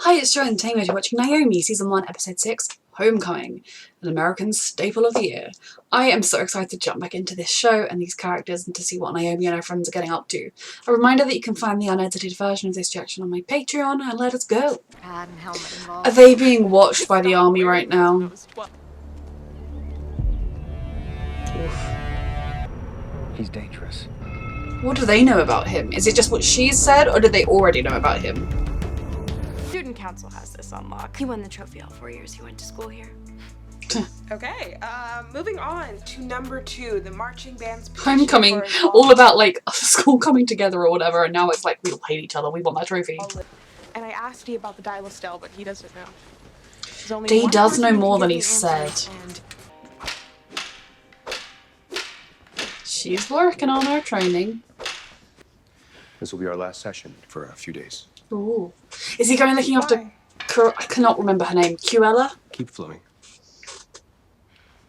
Hi, it's Joe Entertainment. You're watching Naomi, Season 1, Episode 6, Homecoming, an American staple of the year. I am so excited to jump back into this show and these characters and to see what Naomi and her friends are getting up to. A reminder that you can find the unedited version of this reaction on my Patreon, and let us go. Are they being watched by the army right now? Oof. He's dangerous. What do they know about him? Is it just what she's said, or did they already know about him? Student council has this on lock. He won the trophy all 4 years he went to school here. Okay, moving on to number 2, the marching band's Homecoming, all about like a school coming together or whatever, and now it's like we all hate each other, we want that trophy. And I asked Dee about the Dial-a-Stell, but he doesn't know. Dee does know more than he said. She's working on her training. This will be our last session for a few days. Ooh. Is he going looking after... I cannot remember her name. Cruella? Keep flowing.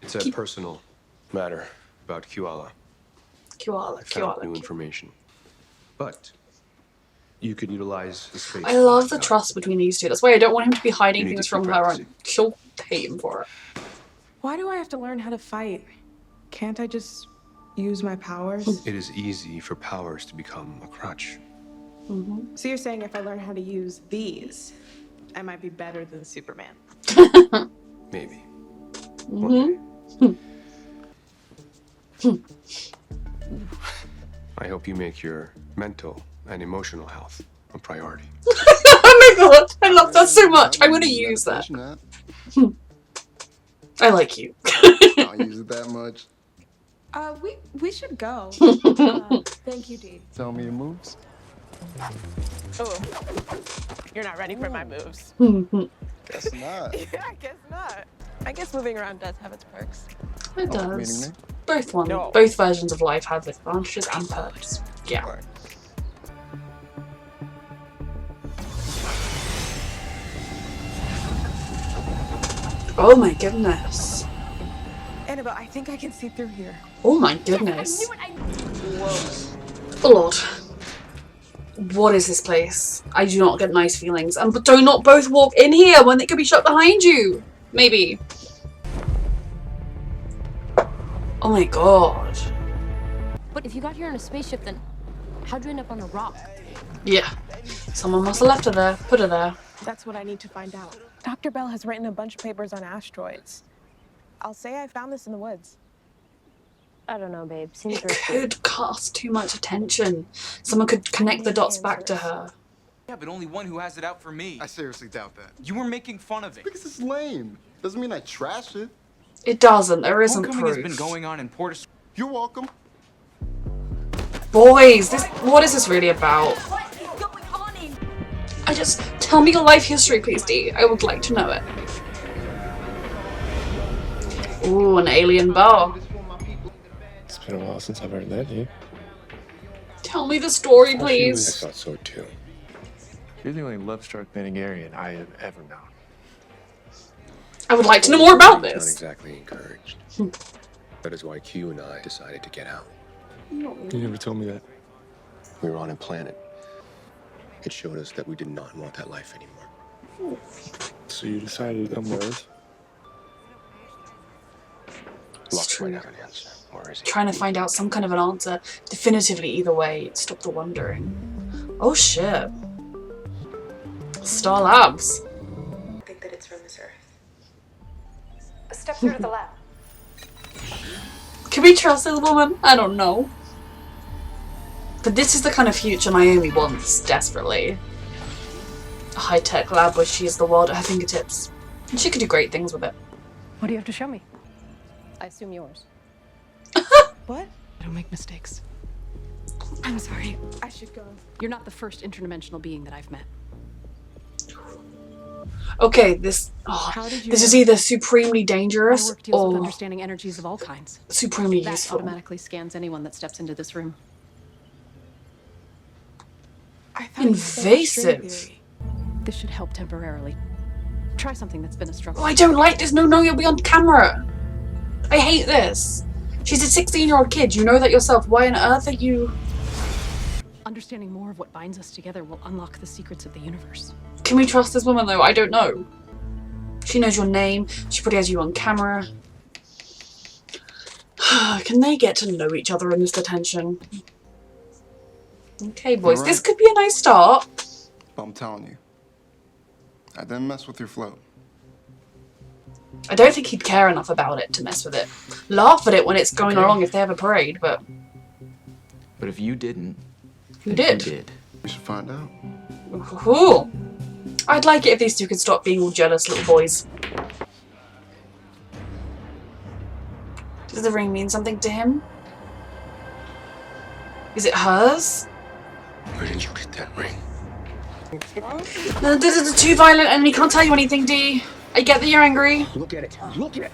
It's a personal matter about Cruella. Cruella. New information. But you could utilize the space. I love the trust between these two. That's why I don't want him to be hiding things from her. She'll hate him for it. Why do I have to learn how to fight? Can't I just use my powers? It is easy for powers to become a crutch. Mm-hmm. So you're saying if I learn how to use these, I might be better than Superman? Maybe. Mm-hmm. I hope you make your mental and emotional health a priority. Oh my god, I love that so much. I'm gonna use that. I like you. I don't use it that much. We should go. Thank you, Dee. Tell me your moves. Oh, you're not ready for my moves. Guess not. Yeah, I guess not. I guess moving around does have its perks. It does. Meaning me? Both versions of life have advantages and perks. Yeah. Right. Oh my goodness. Annabelle, I think I can see through here. Oh my goodness. Whoa. Oh lord. What is this place? I do not get nice feelings. And do not both walk in here when they could be shut behind you. Maybe. Oh my god. But if you got here in a spaceship, then how'd you end up on a rock? Yeah. Someone must have left her there. Put her there. That's what I need to find out. Dr. Bell has written a bunch of papers on asteroids. I'll say I found this in the woods. I don't know, babe. Seems It could cast too much attention. Someone could connect the dots back to her. Yeah, but only one who has it out for me. I seriously doubt that. You were making fun of it. Because it's lame. Doesn't mean I trash it. It doesn't. There isn't Homecoming proof. has been going on in Port. You're welcome. Boys, what is this really about? What is going on in? I just tell me your life history, please, Dee. I would like to know it. Ooh, an alien bar. It's been a while since I've heard that, you. Tell me the story, please. I thought so too. You're the only love-struck Benegarian I have ever known. I would like to know more about Not this. exactly encouraged. That is why Q and I decided to get out. You never told me that. We were on a planet. It showed us that we did not want that life anymore. So you decided to come with us? Locke might have an answer. Where is he? Trying to find out some kind of an answer. Definitively, either way, stop the wondering. Oh shit. Star Labs. I think that it's from this Earth. Step through to the lab. Can we trust this woman? I don't know. But this is the kind of future Naomi wants, desperately. A high-tech lab where she has the world at her fingertips. And she could do great things with it. What do you have to show me? I assume yours. What? I don't make mistakes. I'm sorry. I should go. You're not the first interdimensional being that I've met. Okay, this is either supremely My dangerous work deals with or understanding energies of all kinds. supremely That useful. automatically scans anyone that steps into this room. I thought you said string Invasive. theory. This should help temporarily. Try something that's been a struggle. Oh, I don't like this. No, you'll be on camera. I hate this. She's a 16-year-old kid. You know that yourself. Why on earth are you... Understanding more of what binds us together will unlock the secrets of the universe. Can we trust this woman though? I don't know. She knows your name. She probably has you on camera. Can they get to know each other in this detention? Okay, boys. This could be a nice start. I'm telling you. I didn't mess with your float. I don't think he'd care enough about it to mess with it. Laugh at it when it's going along if they have a parade, but... But if you didn't... Who then did? Who did? We should find out. Ooh. I'd like it if these two could stop being all jealous little boys. Does the ring mean something to him? Is it hers? Where did you get that ring? No, this is too violent and he can't tell you anything, D. I get that you're angry. Look at it. Look at it.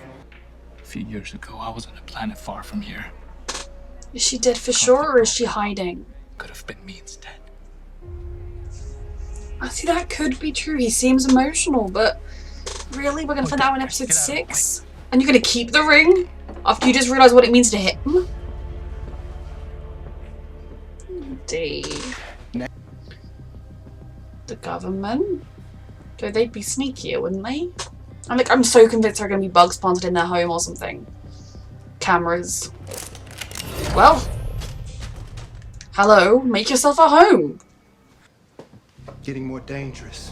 A few years ago, I was on a planet far from here. Is she dead for sure or is she hiding? Could have been me instead. I see that could be true. He seems emotional, but really? We're gonna find out in episode 6? And you're gonna keep the ring? After you just realise what it means to him? D. The government? So they'd be sneakier, wouldn't they? I'm so convinced there are gonna be bugs planted in their home or something. Cameras. Well. Hello, make yourself a home. Getting more dangerous.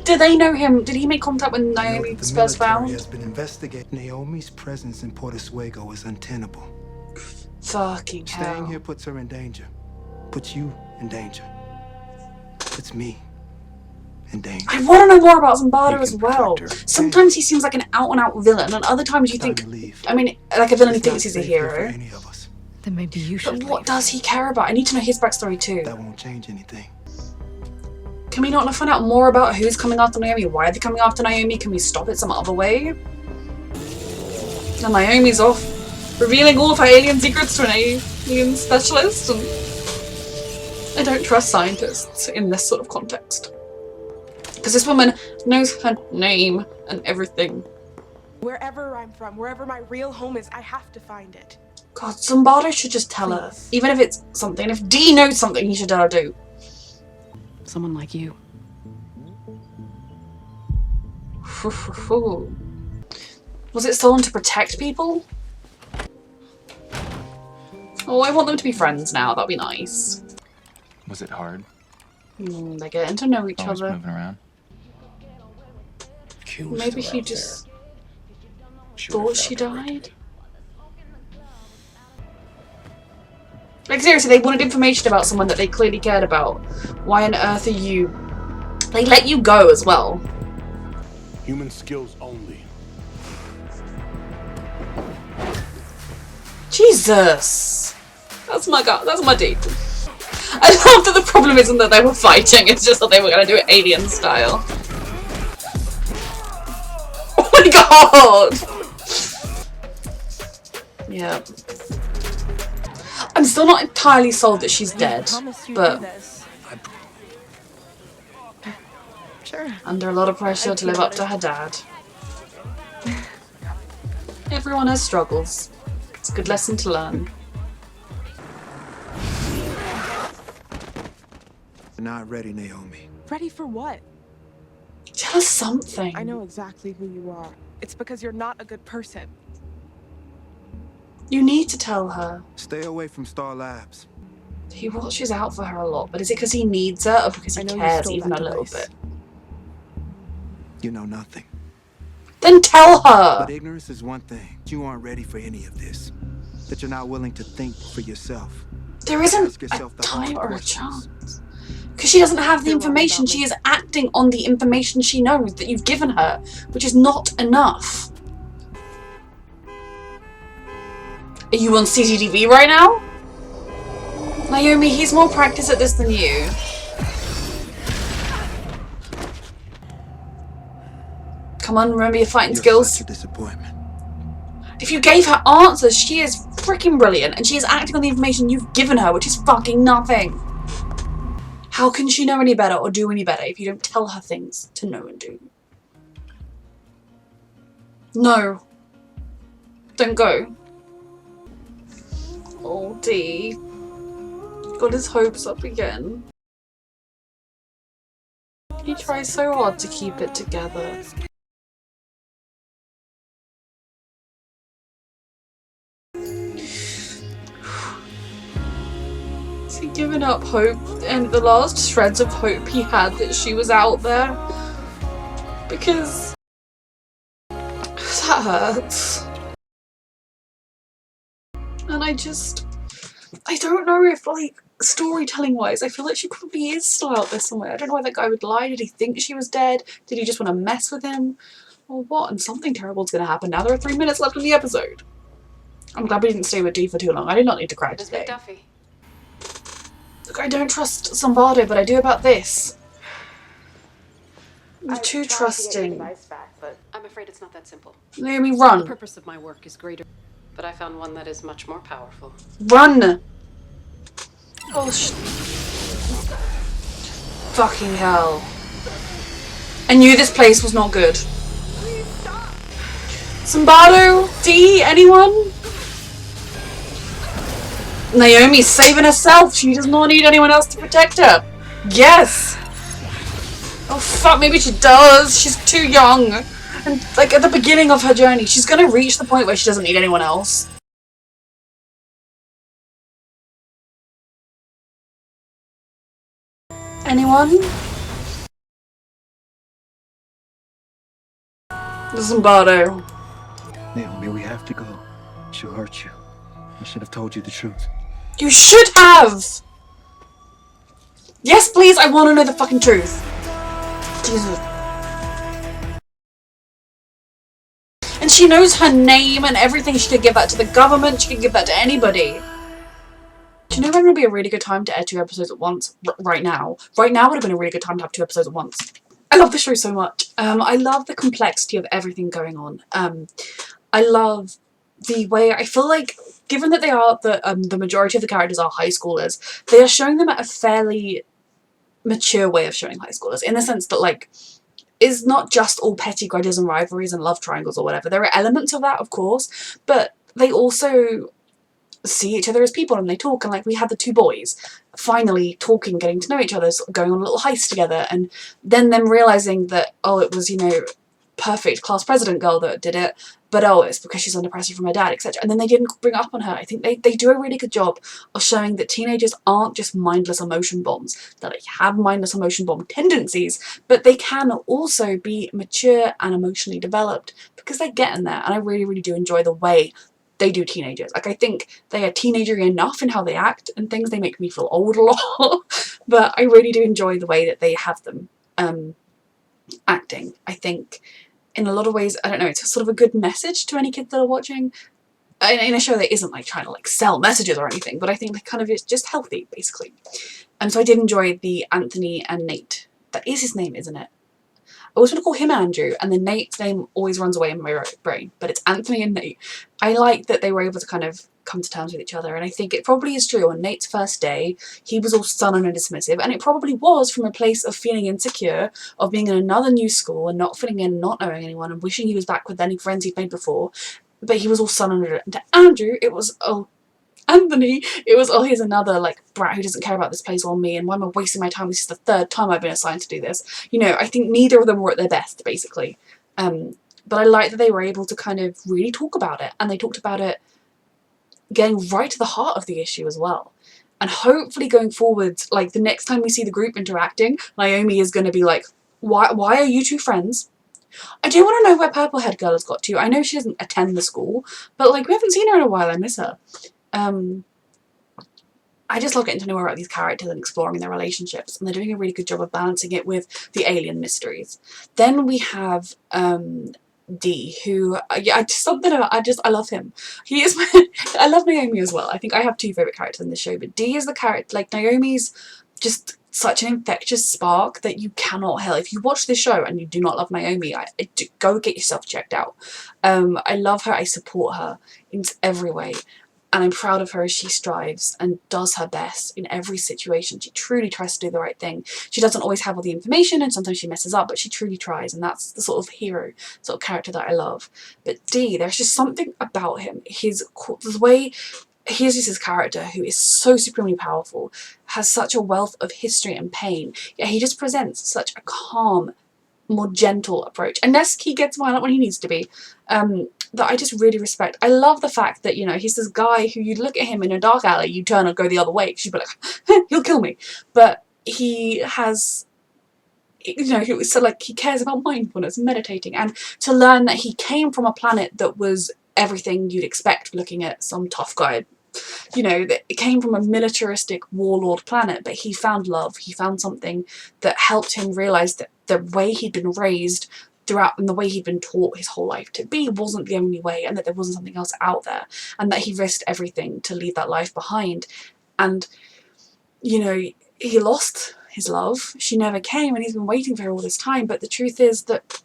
Do they know him? Did he make contact when Naomi was first found? Has been investigating. Naomi's presence in Puerto Suego is untenable. Fucking hell. Staying here puts her in danger. Puts you in danger. Puts me in danger. I want to know more about Zambada as well. Sometimes he seems like an out-and-out villain, and other times you think... I mean, like a villain who thinks he's a hero. Then maybe you should But what does he care about? I need to know his backstory too. That won't change anything. Can we not find out more about who's coming after Naomi? Why are they coming after Naomi? Can we stop it some other way? And Naomi's off, revealing all of her alien secrets to an alien specialist. And I don't trust scientists in this sort of context. Because this woman knows her name and everything. Wherever I'm from, wherever my real home is, I have to find it. God, Zambada should just tell her. Even if it's something. If D knows something, he should tell her too. Someone like you. Was it stolen to protect people? Oh, I want them to be friends now. That'd be nice. Was it hard? They're getting to know each Always other. moving around. Maybe he just thought she died. Like seriously, they wanted information about someone that they clearly cared about. Why on earth are you... They let you go as well. Human skills only. Jesus! That's my god, that's my deep. I love that the problem isn't that they were fighting, it's just that they were gonna do it alien style. Oh my god! Yeah. I'm still not entirely sold that she's dead, but Sure. under a lot of pressure to live up to her dad. Everyone has struggles. It's a good lesson to learn. You're not ready, Naomi. Ready for what? Tell us something. I know exactly who you are. It's because you're not a good person. You need to tell her. Stay away from Star Labs. He watches out for her a lot, but is it because he needs her or because he cares even a little bit? You know nothing. Then tell her! But ignorance is one thing. You aren't ready for any of this. That you're not willing to think for yourself. There isn't Ask yourself a the hard time or a questions. chance. Because she doesn't have the information. She is acting on the information she knows that you've given her, which is not enough. Are you on CCTV right now? Naomi, he's more practiced at this than you. Come on, remember your fighting skills. Such a disappointment. If you gave her answers, she is freaking brilliant, and she is acting on the information you've given her, which is fucking nothing. How can she know any better or do any better if you don't tell her things to know and do? No. Don't go. Oh, D. Got his hopes up again. He tries so hard to keep it together. Is he giving up hope and the last shreds of hope he had that she was out there? Because that hurts. And I don't know if, like, storytelling wise, I feel like she probably is still out there somewhere. I don't know why that guy would lie. Did he think she was dead? Did he just want to mess with him? Or what? And something terrible's gonna happen. Now there are 3 minutes left in the episode. I'm glad we didn't stay with Dee for too long. I did not need to cry today. Look, I don't trust Zombardo, but I do about this. You're too trusting. Back, but I'm afraid it's not that simple. Naomi, The run. purpose of my work is greater, but I found one that is much more powerful. Run! Oh, fucking hell. I knew this place was not good. Zombardo? Dee? Anyone? Naomi's saving herself. She does not need anyone else to protect her. Yes! Oh fuck, maybe she does. She's too young. And like at the beginning of her journey, she's gonna reach the point where she doesn't need anyone else. Anyone? Zombardo. Naomi, we have to go. She'll hurt you. I should have told you the truth. You should have! Yes, please, I want to know the fucking truth. Jesus. And she knows her name and everything. She could give that to the government. She could give that to anybody. Do you know when would be a really good time to air 2 episodes at once? Right now. Right now would have been a really good time to have 2 episodes at once. I love the show so much. I love the complexity of everything going on. I love the way, I feel like, given that they are, the majority of the characters are high schoolers, they are showing them at a fairly mature way of showing high schoolers, in the sense that, like, it's not just all petty grudges and rivalries and love triangles or whatever. There are elements of that, of course, but they also see each other as people and they talk, and like we had the 2 boys finally talking, getting to know each other, sort of going on a little heist together, and then them realising that, oh, it was, you know, perfect class president girl that did it, but oh, it's because she's under pressure from her dad, etc. And then they didn't bring up on her. I think they do a really good job of showing that teenagers aren't just mindless emotion bombs, that they have mindless emotion bomb tendencies, but they can also be mature and emotionally developed because they're getting there. And I really, really do enjoy the way they do teenagers. Like, I think they are teenagery enough in how they act and things. They make me feel old a lot, but I really do enjoy the way that they have them acting. I think in a lot of ways, I don't know, it's sort of a good message to any kids that are watching in a show that isn't like trying to like sell messages or anything, but I think that kind of is just healthy, basically. And so I did enjoy the Anthony and Nate. That is his name, isn't it? I always want to call him Andrew, and then Nate's name always runs away in my brain, but it's Anthony and Nate. I like that they were able to kind of come to terms with each other, and I think it probably is true. On Nate's first day, he was all sullen and dismissive, and it probably was from a place of feeling insecure, of being in another new school and not fitting in, not knowing anyone, and wishing he was back with any friends he'd made before, but he was all sullen. And to Andrew, it was, oh, Anthony, it was, oh, here's another like brat who doesn't care about this place or me, and why am I wasting my time? This is the 3rd time I've been assigned to do this. You know, I think neither of them were at their best, basically. But I like that they were able to kind of really talk about it, and they talked about it getting right to the heart of the issue as well. And hopefully going forward, like the next time we see the group interacting, Naomi is going to be like, why are you 2 friends? I do want to know where Purple Head Girl has got to. I know she doesn't attend the school, but like we haven't seen her in a while. I miss her. I just love getting to know more about these characters and exploring their relationships, and they're doing a really good job of balancing it with the alien mysteries. Then we have Dee, who yeah, I love him. He is I love Naomi as well. I think I have 2 favourite characters in this show, but Dee is the character, like Naomi's just such an infectious spark that you cannot help. If you watch this show and you do not love Naomi, go get yourself checked out. I love her, I support her in every way. And I'm proud of her as she strives and does her best in every situation. She truly tries to do the right thing. She doesn't always have all the information, and sometimes she messes up, but she truly tries, and that's the sort of hero, sort of character that I love. But Dee, there's just something about him. The way here's just his character who is so supremely powerful, has such a wealth of history and pain, yet he just presents such a calm, more gentle approach. And yes, he gets violent when he needs to be, that I just really respect. I love the fact that, you know, he's this guy who you'd look at him in a dark alley, you turn and go the other way because you'd be like, he'll kill me. But he has, you know, so like he cares about mindfulness and meditating, and to learn that he came from a planet that was everything you'd expect looking at some tough guy. You know, that it came from a militaristic warlord planet, but he found love, he found something that helped him realise that the way he'd been raised throughout and the way he'd been taught his whole life to be wasn't the only way, and that there wasn't something else out there, and that he risked everything to leave that life behind. And, you know, he lost his love, she never came, and he's been waiting for her all this time, but the truth is that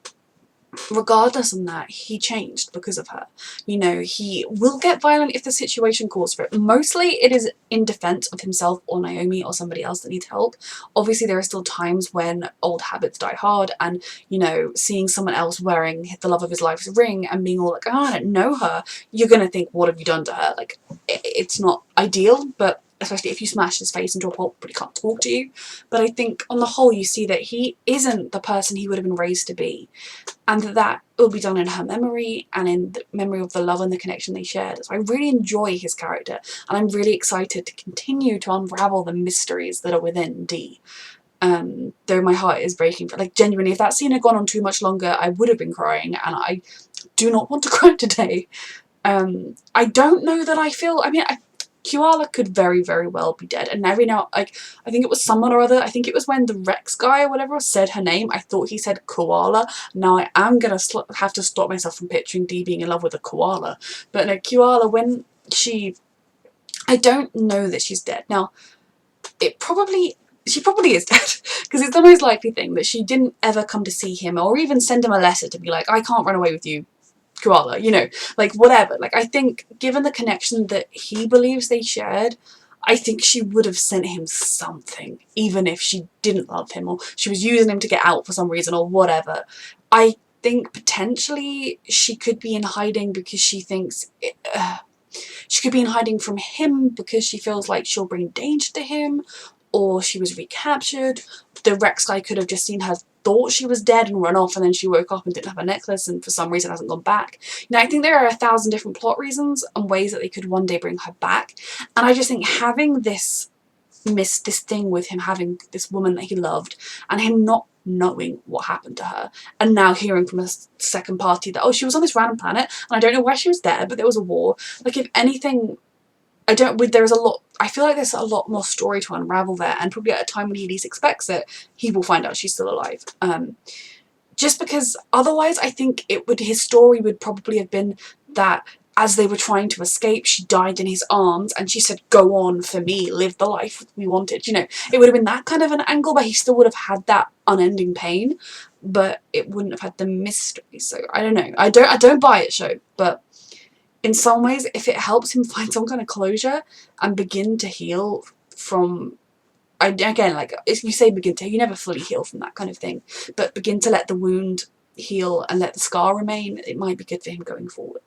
regardless of that, he changed because of her. You know, he will get violent if the situation calls for it. Mostly it is in defense of himself or Naomi or somebody else that needs help. Obviously there are still times when old habits die hard, and, you know, seeing someone else wearing the love of his life's ring and being all like, oh, I don't know her, you're gonna think, what have you done to her? Like, it's not ideal, but especially if you smash his face into a pulp but he can't talk to you. But I think on the whole you see that he isn't the person he would have been raised to be, and that will be done in her memory and in the memory of the love and the connection they shared. So I really enjoy his character, and I'm really excited to continue to unravel the mysteries that are within Dee. Though my heart is breaking, like genuinely, if that scene had gone on too much longer, I would have been crying, and I do not want to cry today. I don't know that I feel, I mean, Koala could very, very well be dead, and every now, like, I think it was someone or other, I think it was when the Rex guy or whatever said her name, I thought he said koala. Now I am gonna have to stop myself from picturing Dee being in love with a koala, but no, Koala, when I don't know that she's dead. Now, she probably is dead, because it's the most likely thing that she didn't ever come to see him or even send him a letter to be like, I can't run away with you, Koala, you know, like whatever. Like, I think given the connection that he believes they shared, I think she would have sent him something, even if she didn't love him or she was using him to get out for some reason or whatever. I think potentially she could be in hiding because she thinks she could be in hiding from him because she feels like she'll bring danger to him, or she was recaptured. The Rex guy could have just seen her, thought she was dead and run off, and then she woke up and didn't have a necklace and for some reason hasn't gone back. You know, I think there are 1,000 different plot reasons and ways that they could one day bring her back, and I just think having this thing with him having this woman that he loved and him not knowing what happened to her, and now hearing from a second party that, oh, she was on this random planet and I don't know why she was there, but there was a war. Like, if anything, there's a lot, I feel like there's a lot more story to unravel there, and probably at a time when he least expects it, he will find out she's still alive. Just because otherwise I think his story would probably have been that as they were trying to escape, she died in his arms and she said, go on for me, live the life we wanted. You know, it would have been that kind of an angle, but he still would have had that unending pain, but it wouldn't have had the mystery. So I don't know. I don't buy it, show, but in some ways, if it helps him find some kind of closure and begin to heal from, again, like, if you say begin to, you never fully heal from that kind of thing, but begin to let the wound heal and let the scar remain, it might be good for him going forward.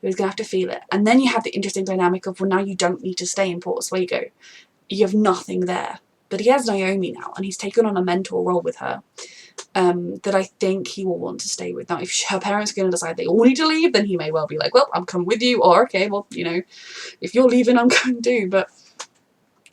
He's gonna have to feel it. And then you have the interesting dynamic of, well, now you don't need to stay in Port Oswego. You have nothing there. But he has Naomi now, and he's taken on a mentor role with her, that I think he will want to stay with. Now, if her parents are going to decide they all need to leave, then he may well be like, well, I'm coming with you, or okay, well, you know, if you're leaving, I'm going to. But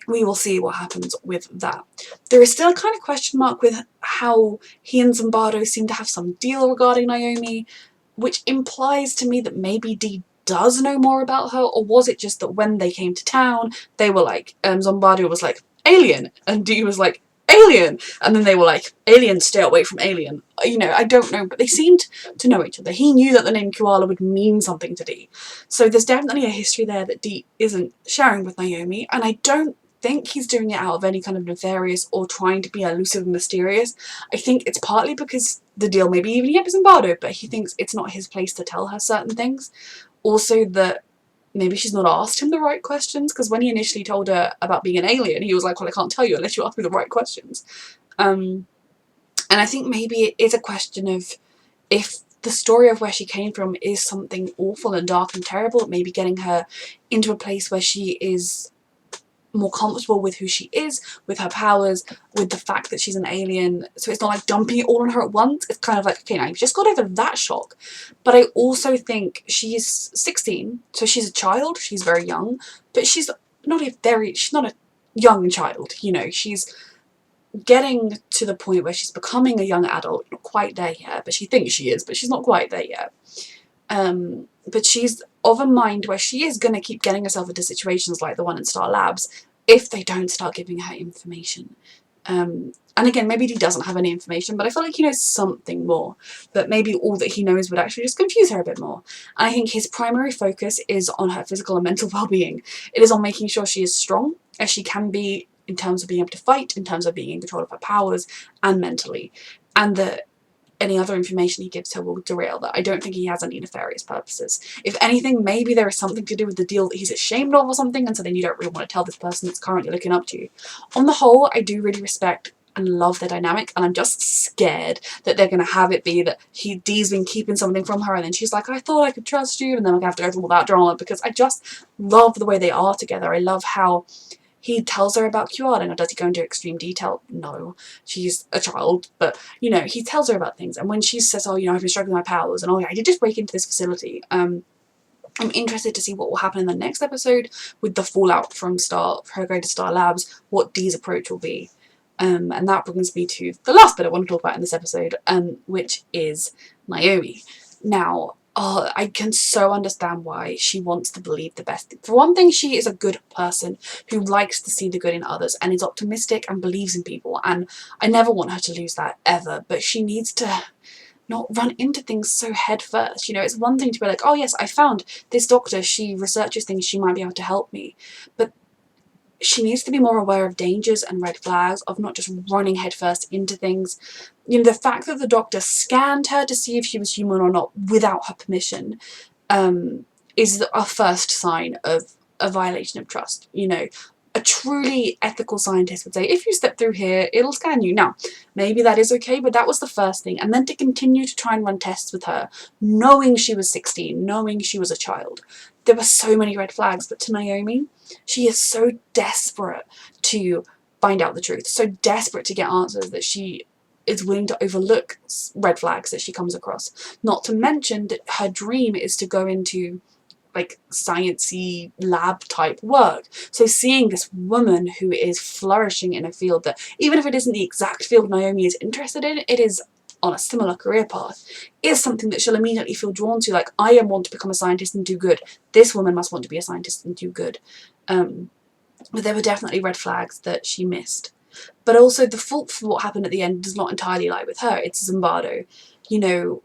we will see what happens with that. There is still a kind of question mark with how he and Zimbardo seem to have some deal regarding Naomi, which implies to me that maybe Dee does know more about her, or was it just that when they came to town, they were like, Zimbardo was like, alien, and Dee was like, alien, and then they were like, alien, stay away from alien. You know, I don't know, but they seemed to know each other. He knew that the name Koala would mean something to Dee, so there's definitely a history there that Dee isn't sharing with Naomi, and I don't think he's doing it out of any kind of nefarious or trying to be elusive and mysterious. I think it's partly because the deal, maybe even he has Zimbardo, but he thinks it's not his place to tell her certain things. Also that maybe she's not asked him the right questions, because when he initially told her about being an alien, he was like, well, I can't tell you unless you ask me the right questions. And I think maybe it is a question of if the story of where she came from is something awful and dark and terrible, maybe getting her into a place where she is more comfortable with who she is, with her powers, with the fact that she's an alien. So it's not like dumping it all on her at once. It's kind of like, okay, now you've just got over that shock. But I also think she's 16, so she's a child, she's very young, but she's not a young child, you know, she's getting to the point where she's becoming a young adult, not quite there yet, but she thinks she is, but she's not quite there yet. But she's of a mind where she is going to keep getting herself into situations like the one in Star Labs if they don't start giving her information. And again, maybe he doesn't have any information, but I feel like he knows something more. But maybe all that he knows would actually just confuse her a bit more. And I think his primary focus is on her physical and mental well-being. It is on making sure she is strong as she can be in terms of being able to fight, in terms of being in control of her powers, and mentally. And that any other information he gives her will derail that. I don't think he has any nefarious purposes. If anything, maybe there is something to do with the deal that he's ashamed of or something, and so then you don't really want to tell this person that's currently looking up to you. On the whole, I do really respect and love their dynamic, and I'm just scared that they're going to have it be that Dee's been keeping something from her, and then she's like, I thought I could trust you, and then I'm going to have to go through all that drama, because I just love the way they are together. I love how he tells her about QR. Now, does he go into extreme detail? No. She's a child, but, you know, he tells her about things. And when she says, oh, you know, I've been struggling with my powers, and oh, yeah, I did just break into this facility, I'm interested to see what will happen in the next episode with the fallout from her going to Star Labs, what Dee's approach will be. And that brings me to the last bit I want to talk about in this episode, which is Naomi. Now, I can so understand why she wants to believe the best. For one thing, she is a good person who likes to see the good in others and is optimistic and believes in people, and I never want her to lose that ever, but she needs to not run into things so head first. You know, it's one thing to be like, oh yes, I found this doctor, she researches things, she might be able to help me, but she needs to be more aware of dangers and red flags, of not just running headfirst into things. You know, the fact that the doctor scanned her to see if she was human or not without her permission is a first sign of a violation of trust. You know, a truly ethical scientist would say, if you step through here, it'll scan you. Now, maybe that is okay, but that was the first thing. And then to continue to try and run tests with her, knowing she was 16, knowing she was a child. There were so many red flags, but to Naomi, she is so desperate to find out the truth, so desperate to get answers that she is willing to overlook red flags that she comes across. Not to mention that her dream is to go into like sciencey lab type work. So seeing this woman who is flourishing in a field that, even if it isn't the exact field Naomi is interested in, it is on a similar career path, is something that she'll immediately feel drawn to. Like, I want to become a scientist and do good. This woman must want to be a scientist and do good. But there were definitely red flags that she missed. But also the fault for what happened at the end does not entirely lie with her. It's Zimbardo. You know,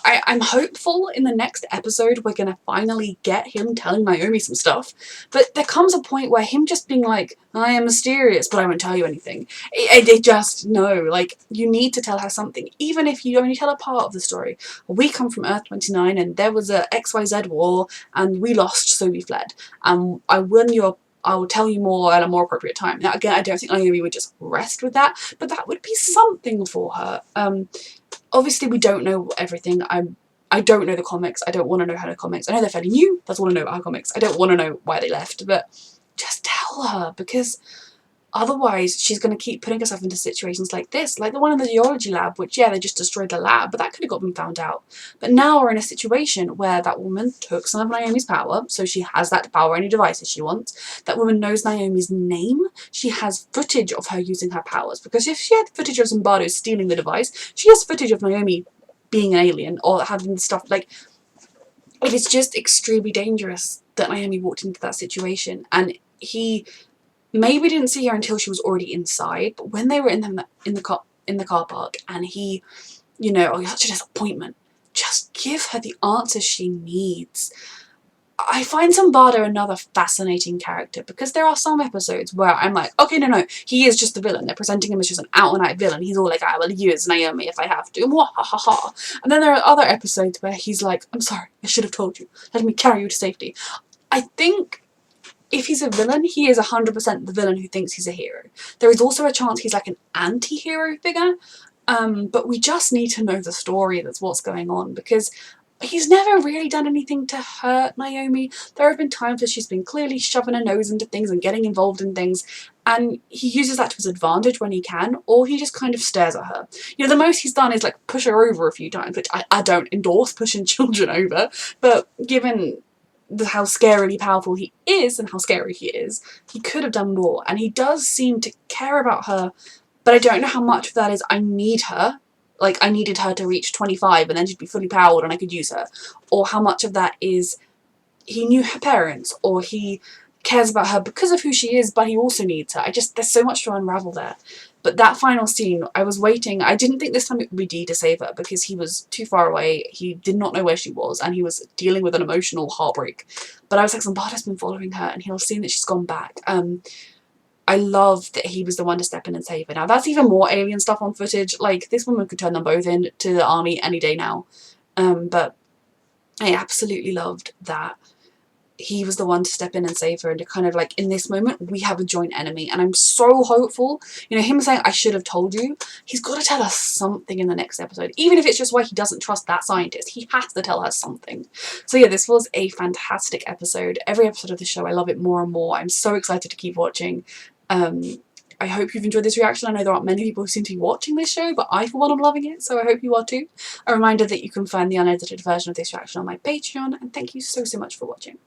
I'm hopeful in the next episode we're going to finally get him telling Naomi some stuff, but there comes a point where him just being like, I am mysterious but I won't tell you anything, it just, no, like, you need to tell her something, even if you only tell a part of the story. We come from Earth 29 and there was a XYZ war and we lost, so we fled, and I will tell you more at a more appropriate time. Now again, I don't think Naomi would just rest with that, but that would be something for her. Obviously, we don't know everything. I don't know the comics. I don't want to know how the comics. I know they're fairly new. That's all I know about her comics. I don't want to know why they left, but just tell her, because otherwise she's going to keep putting herself into situations like this, like the one in the geology lab, which, yeah, they just destroyed the lab, but that could have got them found out. But now we're in a situation where that woman took some of Naomi's power, so she has that power any devices she wants. That woman knows Naomi's name. She has footage of her using her powers, because if she had footage of Zimbardo stealing the device, she has footage of Naomi being an alien or having stuff. Like, it is just extremely dangerous that Naomi walked into that situation, and he maybe didn't see her until she was already inside, but when they were in the car park and he, you know, oh, you're such a disappointment, just give her the answers she needs. I find Zimbardo another fascinating character, because there are some episodes where I'm like, okay, no, he is just the villain. They're presenting him as just an out-and-out villain. He's all like, I will use Naomi if I have to. And then there are other episodes where he's like, I'm sorry, I should have told you. Let me carry you to safety. I think if he's a villain, he is 100% the villain who thinks he's a hero. There is also a chance he's like an anti-hero figure. But we just need to know the story that's what's going on, because he's never really done anything to hurt Naomi. There have been times where she's been clearly shoving her nose into things and getting involved in things, and he uses that to his advantage when he can, or he just kind of stares at her. You know, the most he's done is like push her over a few times, which I don't endorse pushing children over, but given how scarily powerful he is and how scary he is, he could have done more, and he does seem to care about her, but I don't know how much of that is I need her, like I needed her to reach 25 and then she'd be fully powered and I could use her, or how much of that is he knew her parents, or he cares about her because of who she is, but he also needs her. There's so much to unravel there. But that final scene, I was waiting. I didn't think this time it would be Dee to save her, because he was too far away, he did not know where she was, and he was dealing with an emotional heartbreak. But I was like, Zambada's been following her, and he'll see that she's gone back. I love that he was the one to step in and save her. Now, that's even more alien stuff on footage. Like, this woman could turn them both in to the army any day now. But I absolutely loved that he was the one to step in and save her, and to kind of like, in this moment, we have a joint enemy, and I'm so hopeful. You know, him saying, I should have told you, he's got to tell us something in the next episode. Even if it's just why he doesn't trust that scientist, he has to tell her something. So yeah, this was a fantastic episode. Every episode of the show, I love it more and more. I'm so excited to keep watching. I hope you've enjoyed this reaction. I know there aren't many people who seem to be watching this show, but I, for one, am loving it, so I hope you are too. A reminder that you can find the unedited version of this reaction on my Patreon, and thank you so much for watching.